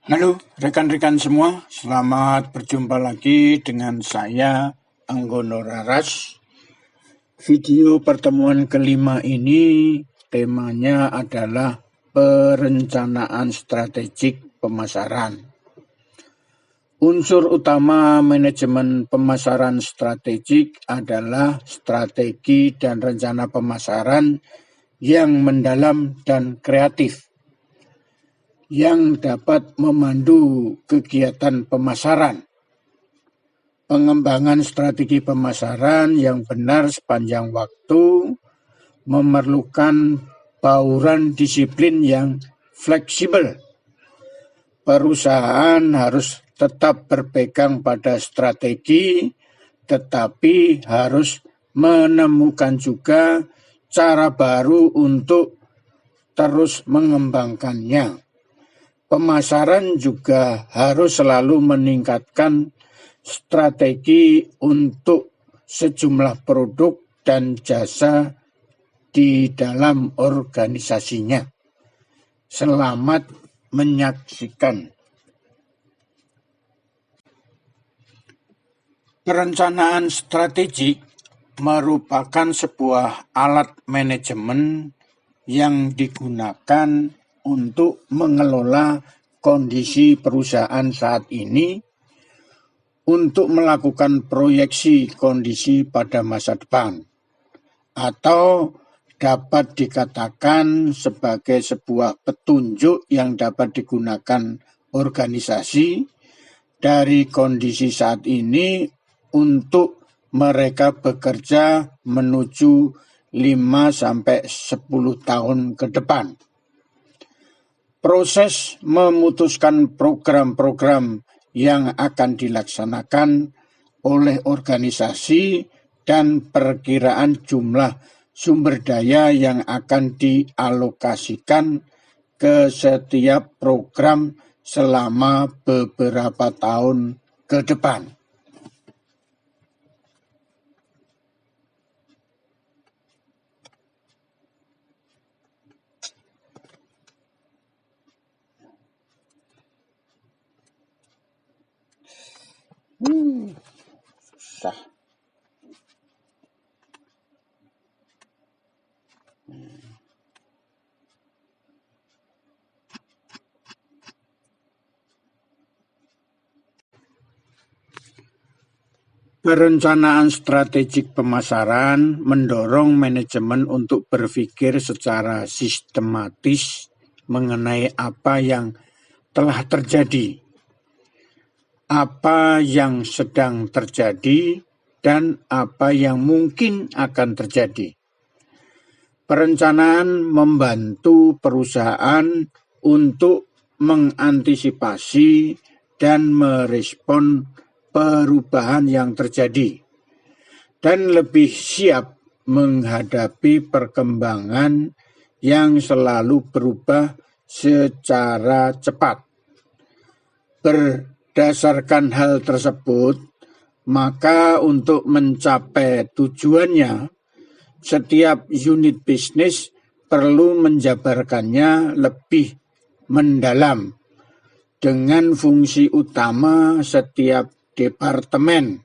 Halo rekan-rekan semua, selamat berjumpa lagi dengan saya Anggono Raras. Video pertemuan kelima ini temanya adalah perencanaan strategik pemasaran. Unsur utama manajemen pemasaran strategik adalah strategi dan rencana pemasaran yang mendalam dan kreatif, yang dapat memandu kegiatan pemasaran. Pengembangan strategi pemasaran yang benar sepanjang waktu memerlukan bauran disiplin yang fleksibel. Perusahaan harus tetap berpegang pada strategi, tetapi harus menemukan juga cara baru untuk terus mengembangkannya. Pemasaran juga harus selalu meningkatkan strategi untuk sejumlah produk dan jasa di dalam organisasinya. Selamat menyaksikan. Perencanaan strategik merupakan sebuah alat manajemen yang digunakan untuk mengelola kondisi perusahaan saat ini, untuk melakukan proyeksi kondisi pada masa depan, atau dapat dikatakan sebagai sebuah petunjuk yang dapat digunakan organisasi dari kondisi saat ini untuk mereka bekerja menuju 5-10 tahun ke depan. Proses memutuskan program-program yang akan dilaksanakan oleh organisasi dan perkiraan jumlah sumber daya yang akan dialokasikan ke setiap program selama beberapa tahun ke depan. Susah. Perencanaan strategik pemasaran mendorong manajemen untuk berpikir secara sistematis mengenai apa yang telah terjadi, apa yang sedang terjadi, dan apa yang mungkin akan terjadi. Perencanaan membantu perusahaan untuk mengantisipasi dan merespon perubahan yang terjadi, dan lebih siap menghadapi perkembangan yang selalu berubah secara cepat. Berdasarkan hal tersebut, maka untuk mencapai tujuannya, setiap unit bisnis perlu menjabarkannya lebih mendalam dengan fungsi utama setiap departemen,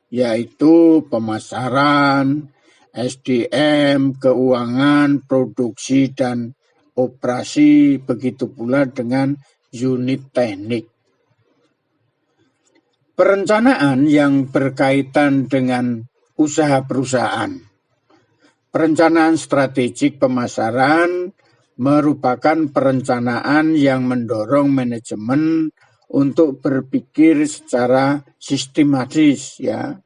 yaitu pemasaran, SDM, keuangan, produksi, dan operasi, begitu pula dengan unit teknik. Perencanaan yang berkaitan dengan usaha perusahaan. Perencanaan strategik pemasaran merupakan perencanaan yang mendorong manajemen untuk berpikir secara sistematis, ya.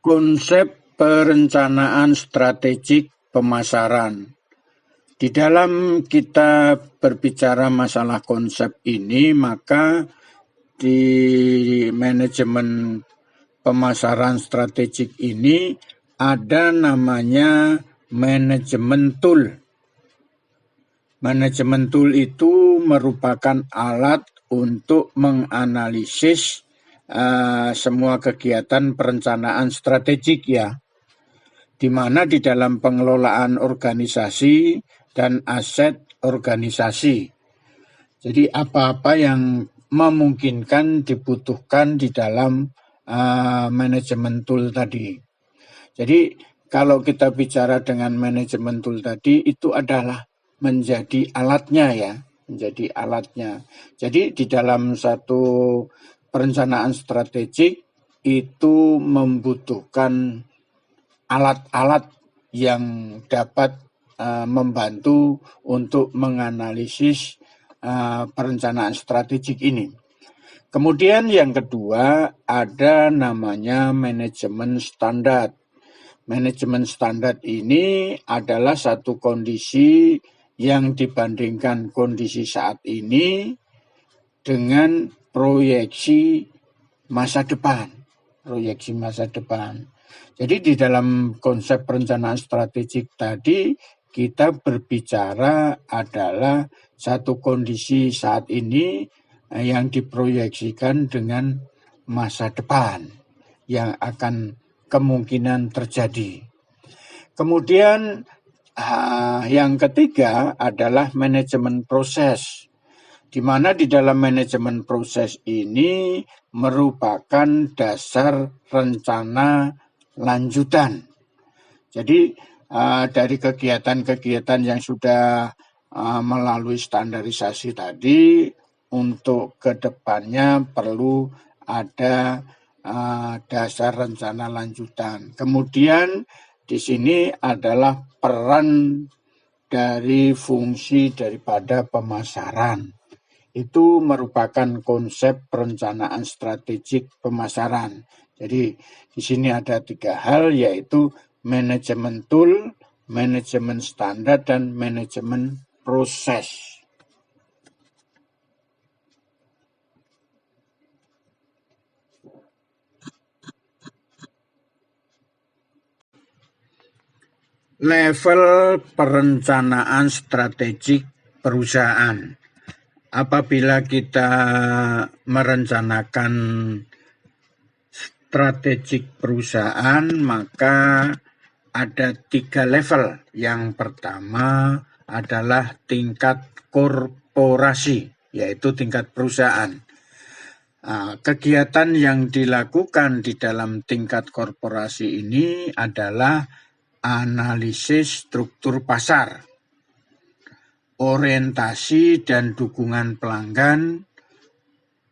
Konsep perencanaan strategik pemasaran Di dalam kita berbicara masalah konsep ini, maka di manajemen pemasaran strategik ini ada namanya manajemen tool. Manajemen tool itu merupakan alat untuk menganalisis semua kegiatan perencanaan strategik ya, di mana di dalam pengelolaan organisasi dan aset organisasi. Jadi apa-apa yang memungkinkan dibutuhkan di dalam manajemen tool tadi. Jadi kalau kita bicara dengan manajemen tool tadi, itu adalah menjadi alatnya ya, menjadi alatnya. Jadi di dalam satu perencanaan strategik itu membutuhkan alat-alat yang dapat membantu untuk menganalisis perencanaan strategik ini. Kemudian yang kedua ada namanya manajemen standar. Manajemen standar ini adalah satu kondisi yang dibandingkan kondisi saat ini dengan proyeksi masa depan. Proyeksi masa depan. Jadi di dalam konsep perencanaan strategik tadi kita berbicara adalah satu kondisi saat ini yang diproyeksikan dengan masa depan yang akan kemungkinan terjadi. Kemudian yang ketiga adalah manajemen proses, di mana di dalam manajemen proses ini merupakan dasar rencana lanjutan. Jadi dari kegiatan-kegiatan yang sudah melalui standarisasi tadi, untuk kedepannya perlu ada dasar rencana lanjutan. Kemudian di sini adalah peran dari fungsi daripada pemasaran. Itu merupakan konsep perencanaan strategik pemasaran. Jadi di sini ada 3 hal, yaitu manajemen tool, manajemen standar, dan manajemen proses. Level perencanaan strategik perusahaan. Apabila kita merencanakan strategik perusahaan, maka ada 3 level. Yang pertama adalah tingkat korporasi, yaitu tingkat perusahaan. Kegiatan yang dilakukan di dalam tingkat korporasi ini adalah analisis struktur pasar, orientasi dan dukungan pelanggan,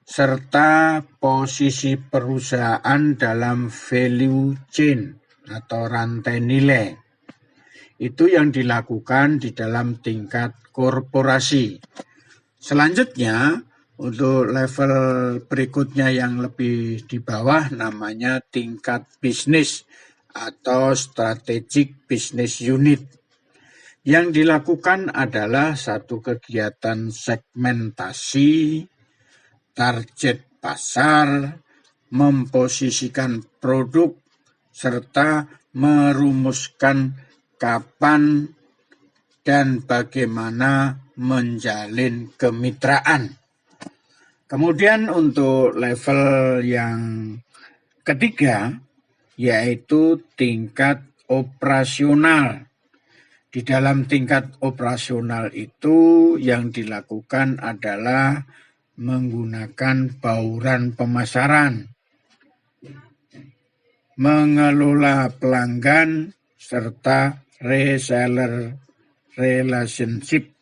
serta posisi perusahaan dalam value chain atau rantai nilai. Itu yang dilakukan di dalam tingkat korporasi. Selanjutnya, untuk level berikutnya yang lebih di bawah namanya tingkat bisnis atau strategic business unit. Yang dilakukan adalah satu kegiatan segmentasi, target pasar, memposisikan produk, serta merumuskan kapan dan bagaimana menjalin kemitraan. Kemudian untuk level yang ketiga, yaitu tingkat operasional. Di dalam tingkat operasional itu yang dilakukan adalah menggunakan bauran pemasaran, mengelola pelanggan, serta reseller relationship.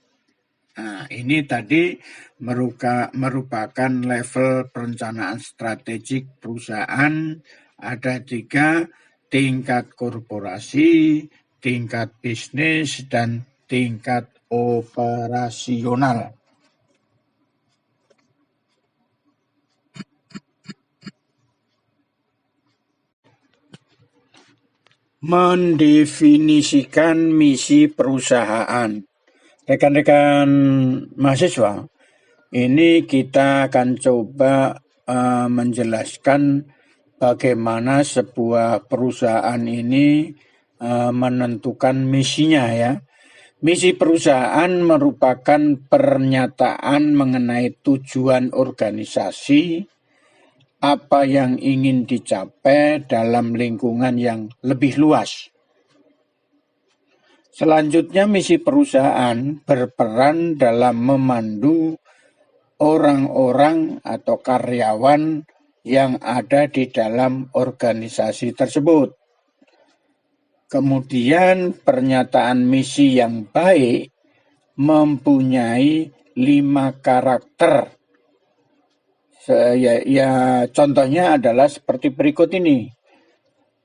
Ini tadi merupakan level perencanaan strategik perusahaan. Ada 3, tingkat korporasi, tingkat bisnis, dan tingkat operasional. Mendefinisikan misi perusahaan. Rekan-rekan mahasiswa, ini kita akan coba menjelaskan bagaimana sebuah perusahaan ini menentukan misinya ya. Misi perusahaan merupakan pernyataan mengenai tujuan organisasi, apa yang ingin dicapai dalam lingkungan yang lebih luas. Selanjutnya, misi perusahaan berperan dalam memandu orang-orang atau karyawan yang ada di dalam organisasi tersebut. Kemudian pernyataan misi yang baik mempunyai 5 karakter. Contohnya adalah seperti berikut ini.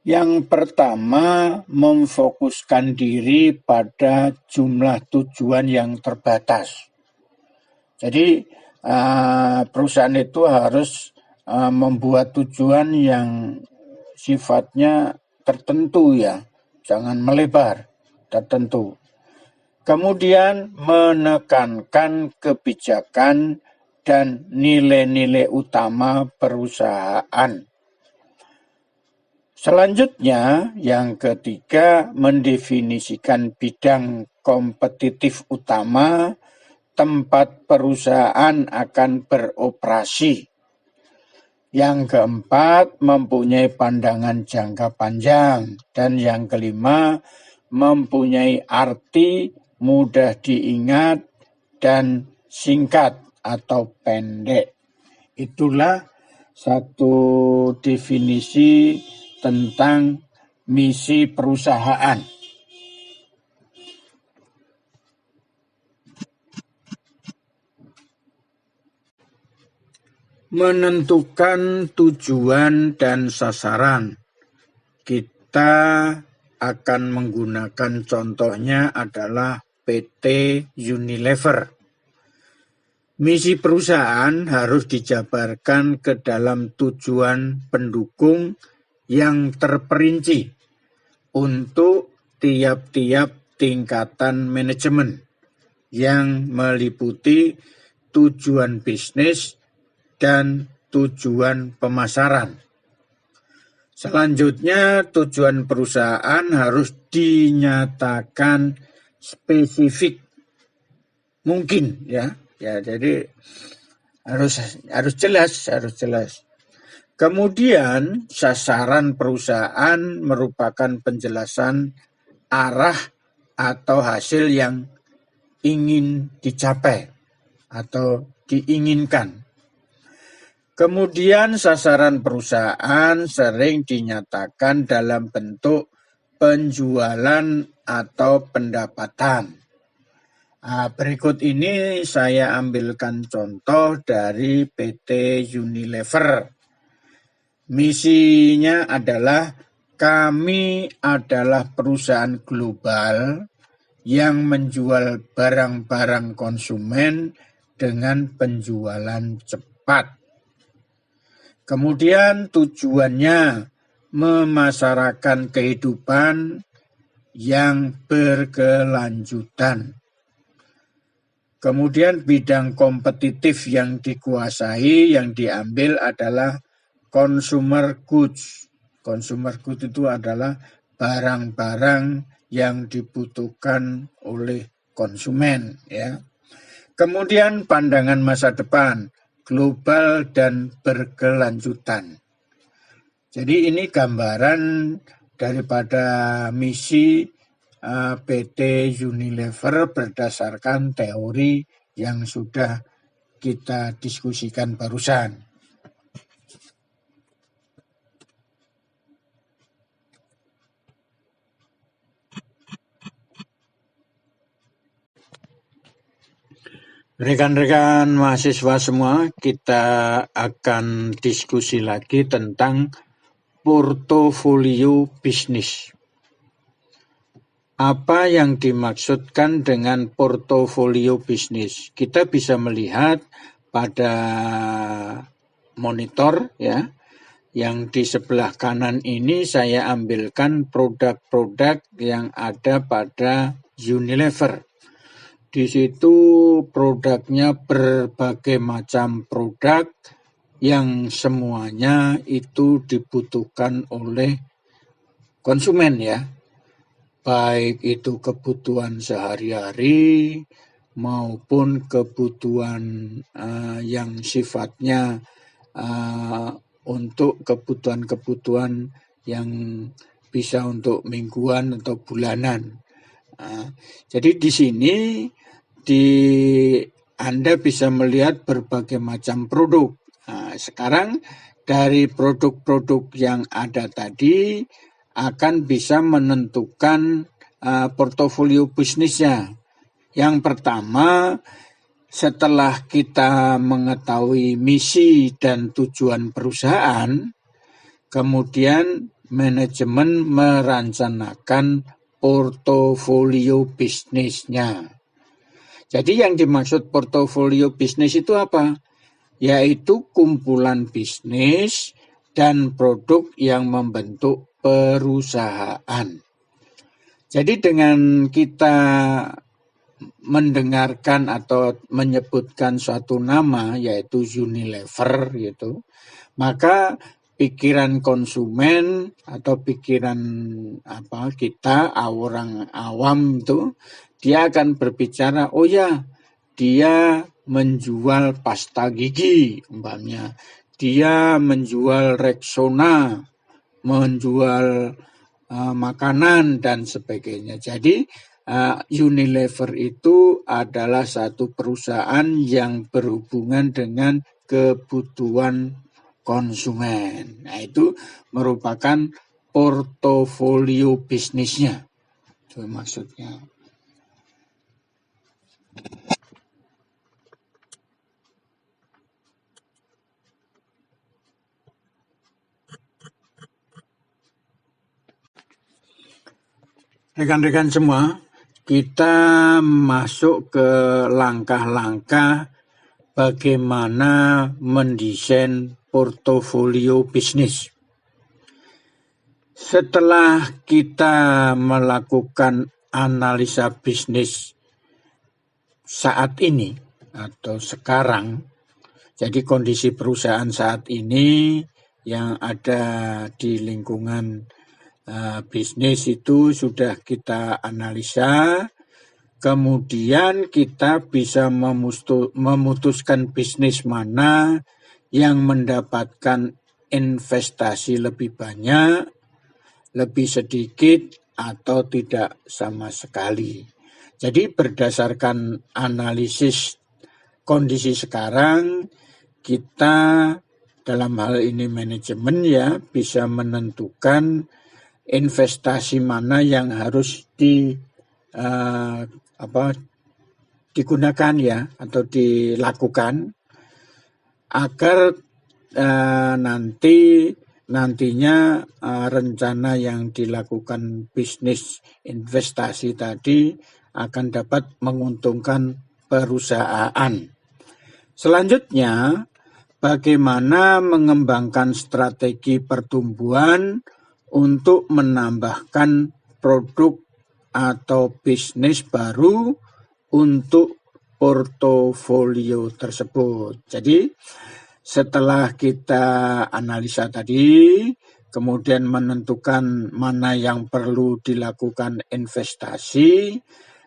Yang pertama, memfokuskan diri pada jumlah tujuan yang terbatas. Jadi perusahaan itu harus membuat tujuan yang sifatnya tertentu ya. Jangan melebar, tertentu. Kemudian menekankan kebijakan dan nilai-nilai utama perusahaan. Selanjutnya, yang ketiga, mendefinisikan bidang kompetitif utama tempat perusahaan akan beroperasi. Yang keempat, mempunyai pandangan jangka panjang. Dan yang kelima, mempunyai arti mudah diingat dan singkat atau pendek. Itulah satu definisi tentang misi perusahaan. Menentukan tujuan dan sasaran. Kita akan menggunakan contohnya adalah PT Unilever. Misi perusahaan harus dijabarkan ke dalam tujuan pendukung yang terperinci untuk tiap-tiap tingkatan manajemen yang meliputi tujuan bisnis dan tujuan pemasaran. Selanjutnya, tujuan perusahaan harus dinyatakan spesifik mungkin ya. Jadi harus jelas. Kemudian sasaran perusahaan merupakan penjelasan arah atau hasil yang ingin dicapai atau diinginkan. Kemudian sasaran perusahaan sering dinyatakan dalam bentuk penjualan atau pendapatan. Berikut ini saya ambilkan contoh dari PT Unilever. Misinya adalah kami adalah perusahaan global yang menjual barang-barang konsumen dengan penjualan cepat. Kemudian tujuannya memasarkan kehidupan yang berkelanjutan. Kemudian bidang kompetitif yang dikuasai, yang diambil adalah consumer goods. Consumer goods itu adalah barang-barang yang dibutuhkan oleh konsumen ya. Kemudian pandangan masa depan, global dan berkelanjutan. Jadi ini gambaran daripada misi PT Unilever berdasarkan teori yang sudah kita diskusikan barusan. Rekan-rekan mahasiswa semua, kita akan diskusi lagi tentang portofolio bisnis. Apa yang dimaksudkan dengan portofolio bisnis? Kita bisa melihat pada monitor ya, yang di sebelah kanan ini saya ambilkan produk-produk yang ada pada Unilever. Di situ produknya berbagai macam produk yang semuanya itu dibutuhkan oleh konsumen ya. Baik itu kebutuhan sehari-hari maupun kebutuhan yang sifatnya untuk kebutuhan-kebutuhan yang bisa untuk mingguan atau bulanan. Jadi di sini Anda bisa melihat berbagai macam produk. Sekarang dari produk-produk yang ada tadi akan bisa menentukan portofolio bisnisnya. Yang pertama, setelah kita mengetahui misi dan tujuan perusahaan, kemudian manajemen merencanakan portofolio bisnisnya. Jadi yang dimaksud portofolio bisnis itu apa? Yaitu kumpulan bisnis dan produk yang membentuk perusahaan. Jadi dengan kita mendengarkan atau menyebutkan suatu nama yaitu Unilever gitu, maka pikiran konsumen atau pikiran kita orang awam itu dia akan berbicara, oh ya dia menjual pasta gigi umpamanya, dia menjual Rexona, menjual makanan dan sebagainya. Jadi Unilever itu adalah satu perusahaan yang berhubungan dengan kebutuhan konsumen. Nah, itu merupakan portofolio bisnisnya. Itu maksudnya. Rekan-rekan semua, kita masuk ke langkah-langkah bagaimana mendesain portofolio bisnis. Setelah kita melakukan analisa bisnis saat ini atau sekarang, jadi kondisi perusahaan saat ini yang ada di lingkungan bisnis itu sudah kita analisa, kemudian kita bisa memutuskan bisnis mana yang mendapatkan investasi lebih banyak, lebih sedikit, atau tidak sama sekali. Jadi berdasarkan analisis kondisi sekarang, kita dalam hal ini manajemen ya bisa menentukan investasi mana yang harus digunakan ya atau dilakukan agar nantinya rencana yang dilakukan bisnis investasi tadi akan dapat menguntungkan perusahaan. Selanjutnya, bagaimana mengembangkan strategi pertumbuhan untuk menambahkan produk atau bisnis baru untuk portofolio tersebut. Jadi setelah kita analisa tadi, kemudian menentukan mana yang perlu dilakukan investasi,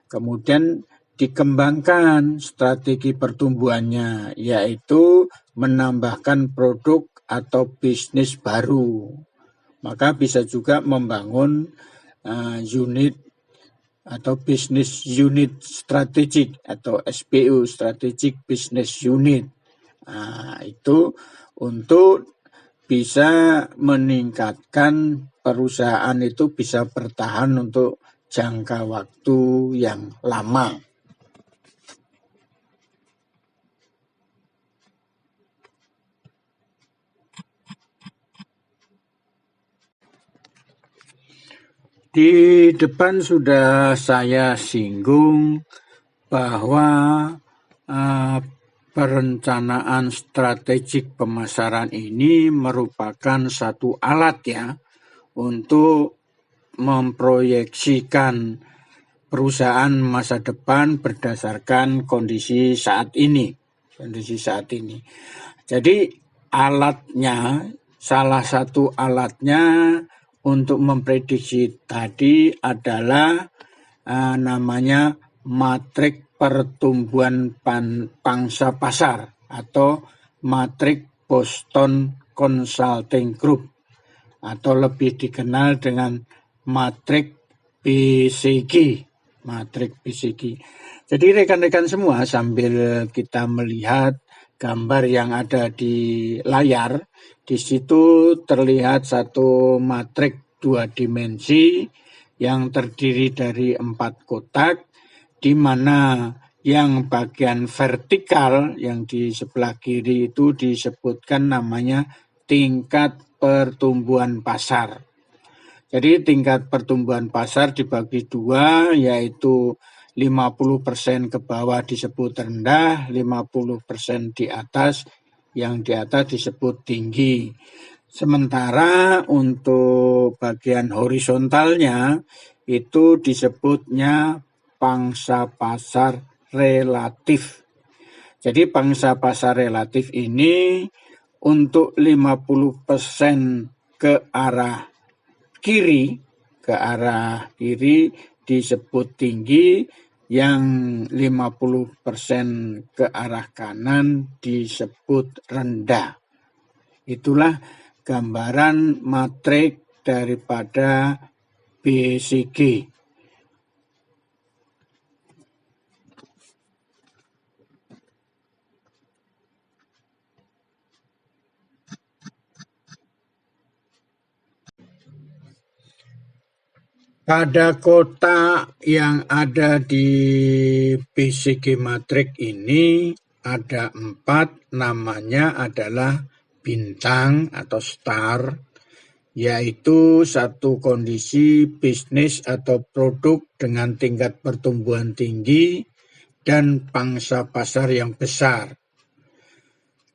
kemudian dikembangkan strategi pertumbuhannya, yaitu menambahkan produk atau bisnis baru. Maka bisa juga membangun unit atau bisnis unit strategik atau SBU, strategic business unit. Itu untuk bisa meningkatkan perusahaan itu bisa bertahan untuk jangka waktu yang lama. Di depan sudah saya singgung bahwa perencanaan strategik pemasaran ini merupakan satu alat ya untuk memproyeksikan perusahaan masa depan berdasarkan kondisi saat ini. Jadi alatnya, salah satu alatnya untuk memprediksi tadi adalah namanya matrik pertumbuhan pangsa pasar atau matrik Boston Consulting Group atau lebih dikenal dengan matrik BCG. Jadi rekan-rekan semua, sambil kita melihat gambar yang ada di layar, di situ terlihat satu matrik 2 dimensi yang terdiri dari 4 kotak, di mana yang bagian vertikal yang di sebelah kiri itu disebutkan namanya tingkat pertumbuhan pasar. Jadi tingkat pertumbuhan pasar dibagi 2, yaitu 50% ke bawah disebut rendah, 50% di atas, yang di atas disebut tinggi. Sementara untuk bagian horizontalnya itu disebutnya pangsa pasar relatif. Jadi pangsa pasar relatif ini untuk 50% ke arah kiri disebut tinggi, yang 50% ke arah kanan disebut rendah. Itulah gambaran matrik daripada BCG. Pada kotak yang ada di BCG matrik ini ada 4, namanya adalah bintang atau star, yaitu satu kondisi bisnis atau produk dengan tingkat pertumbuhan tinggi dan pangsa pasar yang besar.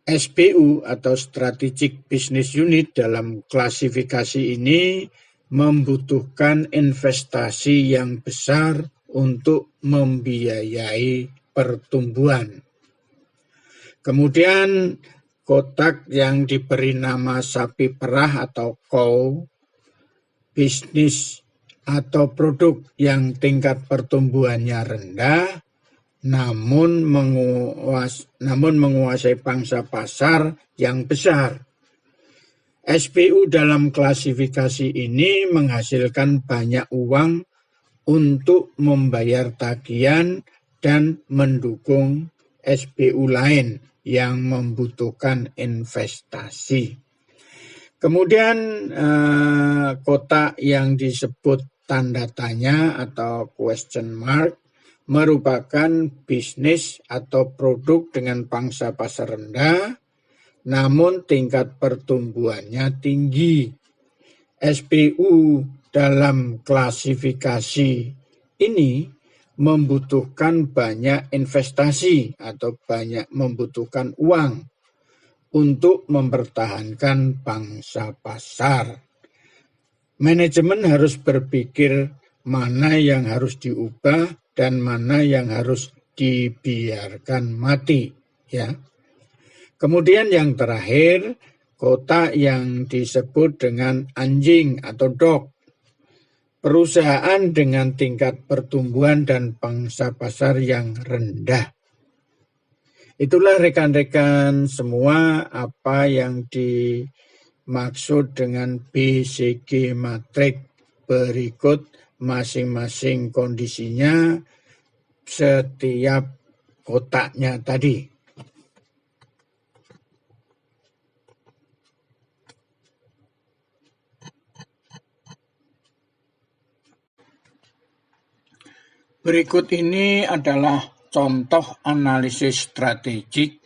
SBU atau Strategic Business Unit dalam klasifikasi ini membutuhkan investasi yang besar untuk membiayai pertumbuhan. Kemudian kotak yang diberi nama sapi perah atau cow, bisnis atau produk yang tingkat pertumbuhannya rendah, namun menguasai pangsa pasar yang besar. SBU dalam klasifikasi ini menghasilkan banyak uang untuk membayar tagihan dan mendukung SBU lain yang membutuhkan investasi. Kemudian kotak yang disebut tanda tanya atau question mark merupakan bisnis atau produk dengan pangsa pasar rendah, namun tingkat pertumbuhannya tinggi. SBU dalam klasifikasi ini membutuhkan banyak investasi atau banyak membutuhkan uang untuk mempertahankan pangsa pasar. Manajemen harus berpikir mana yang harus diubah dan mana yang harus dibiarkan mati, ya. Kemudian yang terakhir, kotak yang disebut dengan anjing atau dog. Perusahaan dengan tingkat pertumbuhan dan pangsa pasar yang rendah. Itulah rekan-rekan semua apa yang dimaksud dengan BCG matrik. Berikut masing-masing kondisinya setiap kotaknya tadi. Berikut ini adalah contoh analisis strategik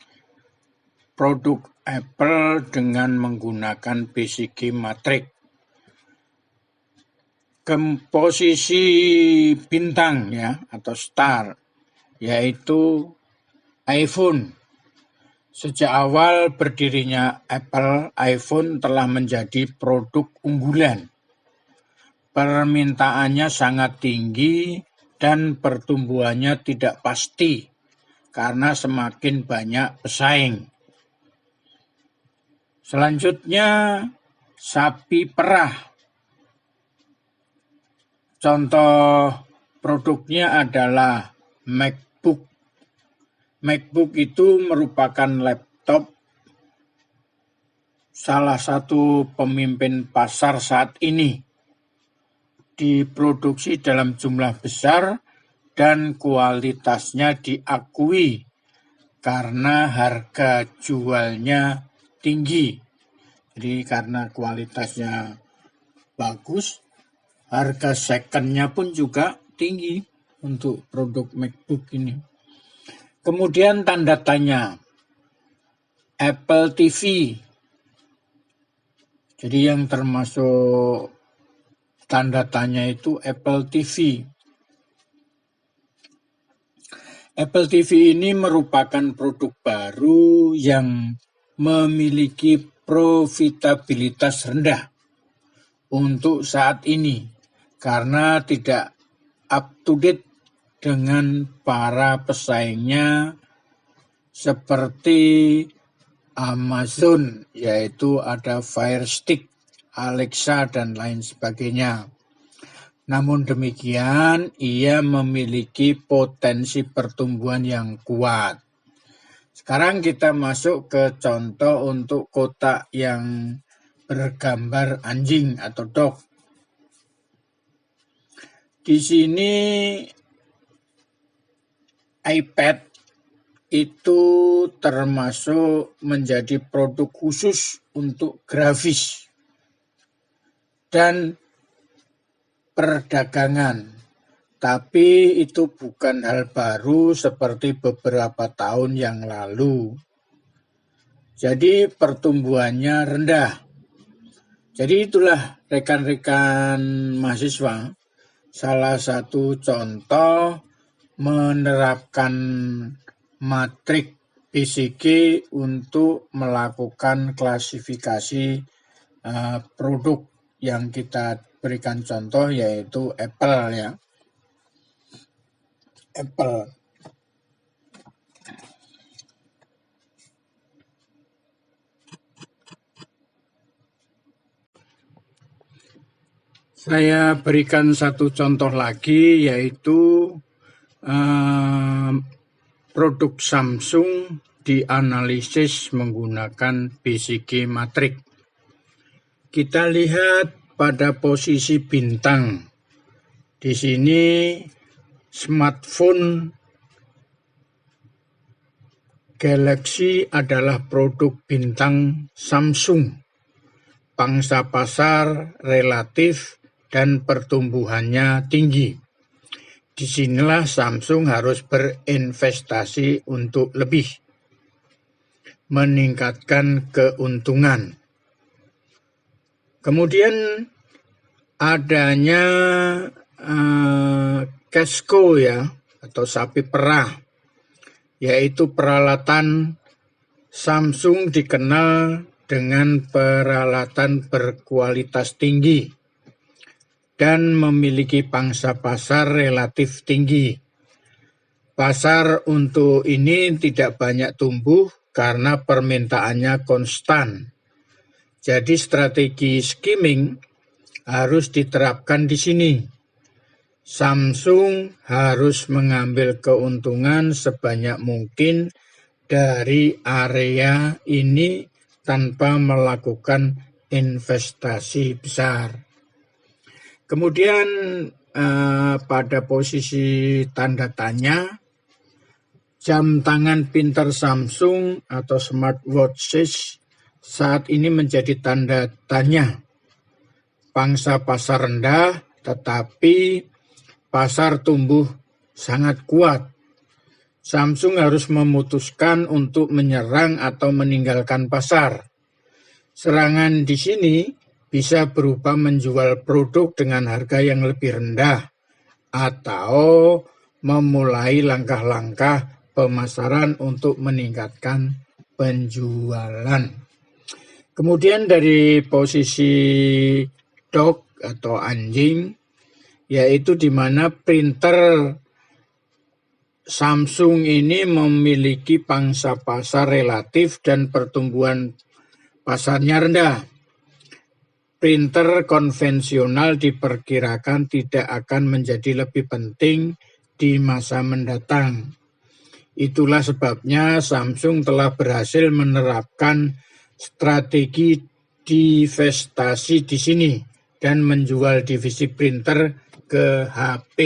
produk Apple dengan menggunakan BCG matrik. Posisi bintang ya atau star yaitu iPhone. Sejak awal berdirinya Apple, iPhone telah menjadi produk unggulan. Permintaannya sangat tinggi dan pertumbuhannya tidak pasti karena semakin banyak pesaing. Selanjutnya, sapi perah. Contoh produknya adalah MacBook. MacBook itu merupakan laptop salah satu pemimpin pasar saat ini. Diproduksi dalam jumlah besar dan kualitasnya diakui karena harga jualnya tinggi. Jadi karena kualitasnya bagus, harga secondnya pun juga tinggi untuk produk MacBook ini. Kemudian tanda tanya, Apple TV. Jadi yang termasuk tanda tanya itu Apple TV. Apple TV ini merupakan produk baru yang memiliki profitabilitas rendah untuk saat ini karena tidak up to date dengan para pesaingnya seperti Amazon, yaitu ada Fire Stick, Alexa, dan lain sebagainya. Namun demikian, ia memiliki potensi pertumbuhan yang kuat. Sekarang kita masuk ke contoh untuk kotak yang bergambar anjing atau dog. Di sini iPad itu termasuk menjadi produk khusus untuk grafis dan perdagangan, tapi itu bukan hal baru seperti beberapa tahun yang lalu. Jadi pertumbuhannya rendah. Jadi itulah rekan-rekan mahasiswa, salah satu contoh menerapkan matrik BCG untuk melakukan klasifikasi produk yang kita berikan contoh yaitu Apple ya. Apple. Saya berikan satu contoh lagi yaitu produk Samsung dianalisis menggunakan BCG matrik. Kita lihat pada posisi bintang. Di sini smartphone Galaxy adalah produk bintang Samsung. Pangsa pasar relatif dan pertumbuhannya tinggi. Disinilah Samsung harus berinvestasi untuk lebih meningkatkan keuntungan. Kemudian adanya Casco ya atau sapi perah, yaitu peralatan Samsung dikenal dengan peralatan berkualitas tinggi dan memiliki pangsa pasar relatif tinggi. Pasar untuk ini tidak banyak tumbuh karena permintaannya konstan. Jadi strategi skimming harus diterapkan di sini. Samsung harus mengambil keuntungan sebanyak mungkin dari area ini tanpa melakukan investasi besar. Kemudian pada posisi tanda tanya, jam tangan pintar Samsung atau smartwatches saat ini menjadi tanda tanya. Pangsa pasar rendah, tetapi pasar tumbuh sangat kuat. Samsung harus memutuskan untuk menyerang atau meninggalkan pasar. Serangan di sini bisa berupa menjual produk dengan harga yang lebih rendah atau memulai langkah-langkah pemasaran untuk meningkatkan penjualan. Kemudian dari posisi dog atau anjing, yaitu di mana printer Samsung ini memiliki pangsa pasar relatif dan pertumbuhan pasarnya rendah. Printer konvensional diperkirakan tidak akan menjadi lebih penting di masa mendatang. Itulah sebabnya Samsung telah berhasil menerapkan strategi divestasi di sini dan menjual divisi printer ke HP.